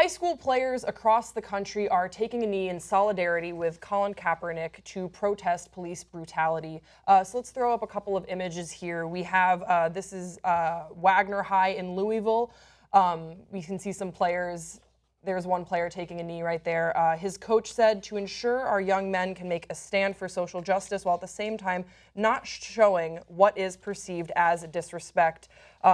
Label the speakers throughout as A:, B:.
A: High school players across the country are taking a knee in solidarity with Colin Kaepernick to protest police brutality. So let's throw up a couple of images here. We have, this is Waggener High in Louisville. We can see some players. There's one player taking a knee right there. His coach said to ensure our young men can make a stand for social justice while at the same time not showing what is perceived as disrespect.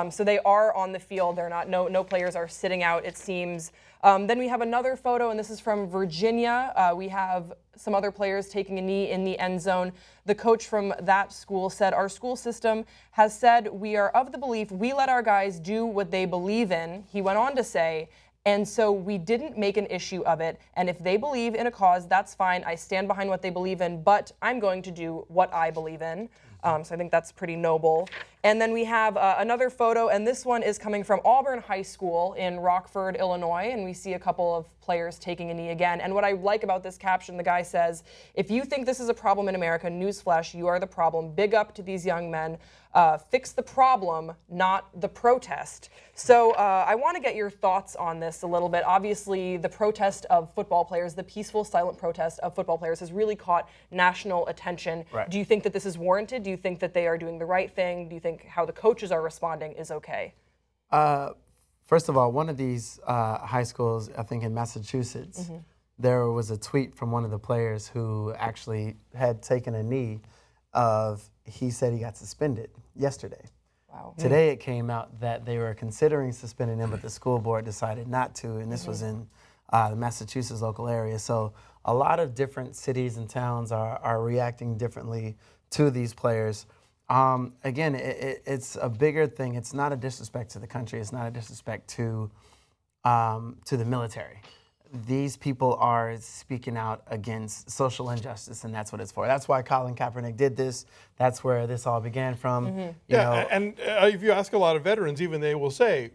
A: So they are on the field. They're not. No players are sitting out, it seems. Then we have another photo, and this is from Virginia. We have some other players taking a knee in the end zone. The coach from that school said, "Our school system has said we are of the belief we let our guys do what they believe in." He went on to say, "And so we didn't make an issue of it. And if they believe in a cause, that's fine. I stand behind what they believe in, but I'm going to do what I believe in." So I think that's pretty noble. And then we have another photo, and this one is coming from Auburn High School in Rockford, Illinois, and we see a couple of players taking a knee again. And what I like about this caption, the guy says, "If you think this is a problem in America, newsflash, you are the problem. Big up to these young men. Fix the problem, not the protest." So I want to get your thoughts on this a little bit. Obviously, the protest of football players, the peaceful, silent protest of football players has really caught national attention.
B: Right.
A: Do you think that this is warranted? Do you think that they are doing the right thing? Do you think how the coaches are responding is okay?
C: First of all, one of these high schools, I think in Massachusetts, there was a tweet from one of the players who actually had taken a knee he said he got suspended yesterday.
A: Wow.
C: Today it came out that they were considering suspending him, but the school board decided not to, and this was in the Massachusetts local area. So a lot of different cities and towns are reacting differently to these players. Again, it's a bigger thing. It's not a disrespect to the country. It's not a disrespect to the military. These people are speaking out against social injustice, and that's what it's for. That's why Colin Kaepernick did this. That's where this all began from. You know.
D: And if you ask a lot of veterans, even they will say,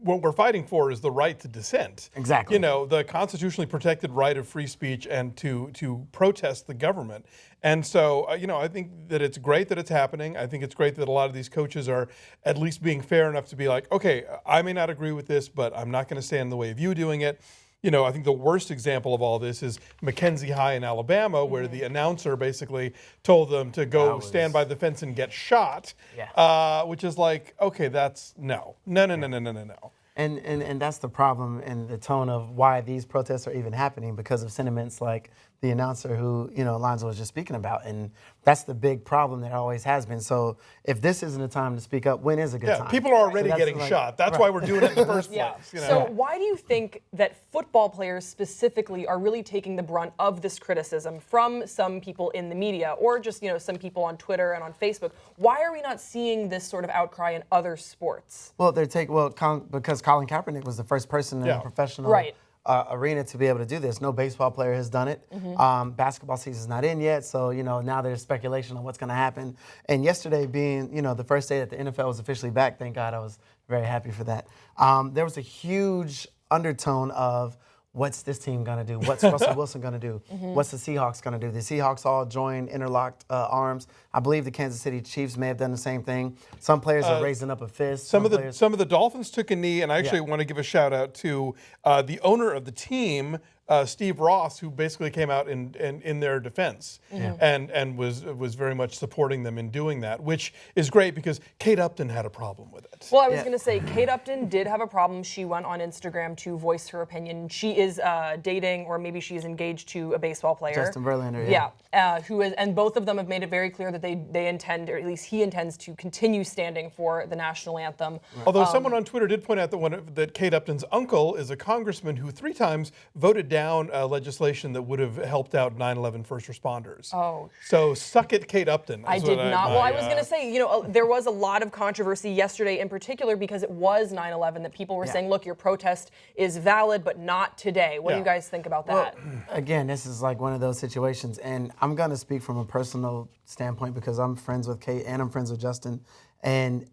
D: what we're fighting for is the right to dissent.
C: Exactly.
D: You know, the constitutionally protected right of free speech and to protest the government. And so, you know, I think that it's great that it's happening. I think it's great that a lot of these coaches are at least being fair enough to be like, okay, I may not agree with this, but I'm not going to stand in the way of you doing it. You know, I think the worst example of all this is Mackenzie High in Alabama, where the announcer basically told them to go stand by the fence and get shot, which is like, okay, that's no.
C: And that's the problem and the tone of why these protests are even happening, because of sentiments like the announcer who, you know, Alonzo was just speaking about. And that's the big problem that always has been. So if this isn't a time to speak up, when is a good time?
D: Yeah, people are already getting shot. That's why we're doing it in the first place. You know?
A: So why do you think that football players specifically are really taking the brunt of this criticism from some people in the media, or just, you know, some people on Twitter and on Facebook? Why are we not seeing this sort of outcry in other sports?
C: Well, because Colin Kaepernick was the first person in the professional arena to be able to do this. No baseball player has done it. Basketball season's not in yet, so, you know, now there's speculation on what's going to happen. And yesterday being, you know, the first day that the NFL was officially back, thank God, I was very happy for that. There was a huge undertone of, what's this team going to do? What's Russell Wilson going to do? What's the Seahawks going to do? The Seahawks all joined interlocked arms. I believe the Kansas City Chiefs may have done the same thing. Some players are raising up a fist.
D: Some of the Dolphins took a knee, and I actually want to give a shout out to the owner of the team, Steve Ross, who basically came out in their defense and was very much supporting them in doing that, which is great because Kate Upton had a problem with it.
A: Well, I was going to say, Kate Upton did have a problem. She went on Instagram to voice her opinion. She is dating, or maybe she is engaged to a baseball player.
C: Justin Verlander,
A: who is, and both of them have made it very clear that they intend, or at least he intends, to continue standing for the national anthem. Right.
D: Although someone on Twitter did point out that Kate Upton's uncle is a congressman who 3 times voted down legislation that would have helped out 9/11 first responders.
A: Oh.
D: So suck it, Kate Upton.
A: I did not. Well, I was going to say, you know, there was a lot of controversy yesterday in particular because it was 9/11 that people were saying, look, your protest is valid, but not today. What do you guys think about that?
C: Well, again, this is like one of those situations, and I'm going to speak from a personal standpoint because I'm friends with Kate and I'm friends with Justin, and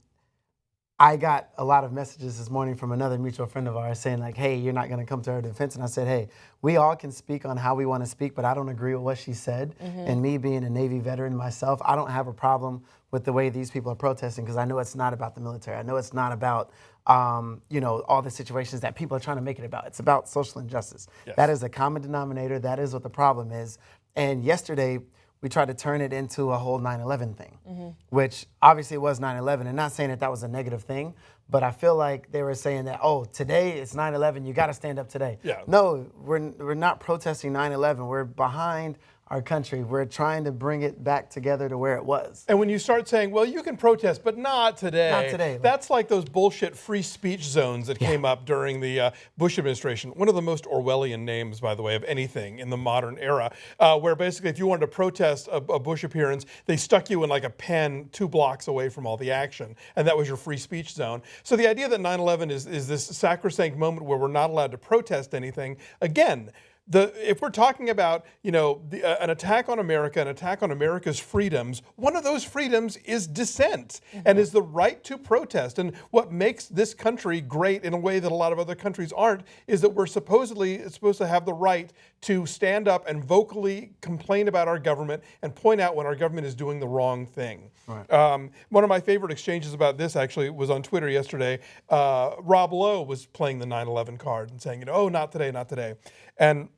C: I got a lot of messages this morning from another mutual friend of ours saying like, hey, you're not going to come to her defense. And I said, hey, we all can speak on how we want to speak, but I don't agree with what she said. And me being a Navy veteran myself, I don't have a problem with the way these people are protesting because I know it's not about the military. I know it's not about you know, all the situations that people are trying to make it about. It's about social injustice.
D: Yes.
C: That is a common denominator. That is what the problem is. And yesterday, we tried to turn it into a whole 9/11 thing, which obviously was 9/11. And not saying that that was a negative thing, but I feel like they were saying that, oh, today it's 9/11, you got to stand up today.
D: Yeah.
C: No, we're not protesting 9/11. We're behind our country. We're trying to bring it back together to where it was.
D: And when you start saying, well, you can protest, but not today.
C: Not today.
D: That's like those bullshit free speech zones that came up during the Bush administration. One of the most Orwellian names, by the way, of anything in the modern era, where basically if you wanted to protest a Bush appearance, they stuck you in like a pen 2 blocks away from all the action. And that was your free speech zone. So the idea that 9/11 is this sacrosanct moment where we're not allowed to protest anything, again, if we're talking about, you know, an attack on America, an attack on America's freedoms, one of those freedoms is dissent and is the right to protest. And what makes this country great in a way that a lot of other countries aren't is that we're supposed to have the right to stand up and vocally complain about our government and point out when our government is doing the wrong thing. Right. One of my favorite exchanges about this actually was on Twitter yesterday. Rob Lowe was playing the 9/11 card and saying, you know, oh, not today, not today. And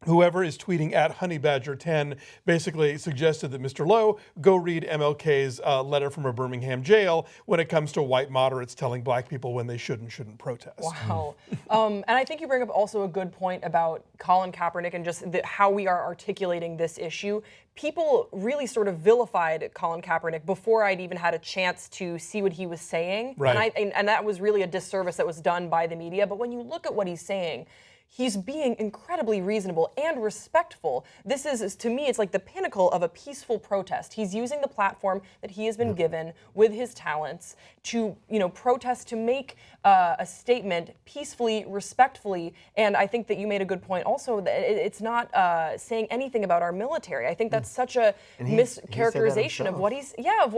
D: whoever is tweeting at HoneyBadger10 basically suggested that Mr. Lowe go read MLK's letter from a Birmingham jail when it comes to white moderates telling black people when they should and shouldn't protest.
A: Wow. And I think you bring up also a good point about Colin Kaepernick and just how we are articulating this issue. People really sort of vilified Colin Kaepernick before I'd even had a chance to see what he was saying.
D: Right.
A: And that was really a disservice that was done by the media. But when you look at what he's saying, he's being incredibly reasonable and respectful. This is, to me, it's like the pinnacle of a peaceful protest. He's using the platform that he has been given with his talents to, you know, protest, to make a statement peacefully, respectfully. And I think that you made a good point also that it's not saying anything about our military. I think that's such a mischaracterization of what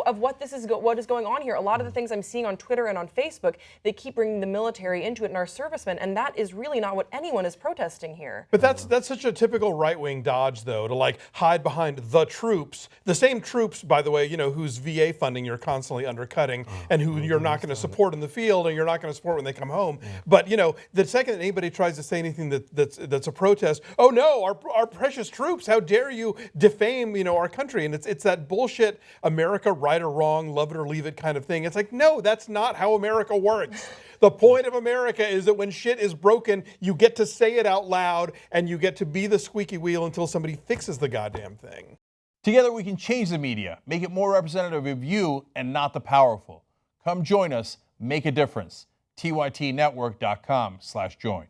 A: of what this is, what is going on here. A lot of the things I'm seeing on Twitter and on Facebook, they keep bringing the military into it and our servicemen, and that is really not what anyone is protesting here.
D: But that's such a typical right-wing dodge, though, to like hide behind the troops, the same troops, by the way, you know, whose VA funding you're constantly undercutting, and who you're not going to support in the field, and you're not going to support when they come home. But you know, the second that anybody tries to say anything that's a protest, oh no, our precious troops, how dare you defame, you know, our country? And it's that bullshit America right or wrong, love it or leave it kind of thing. It's like, no, that's not how America works. The point of America is that when shit is broken, you get to say it out loud and you get to be the squeaky wheel until somebody fixes the goddamn thing.
B: Together we can change the media, make it more representative of you and not the powerful. Come join us, make a difference. tytnetwork.com/join.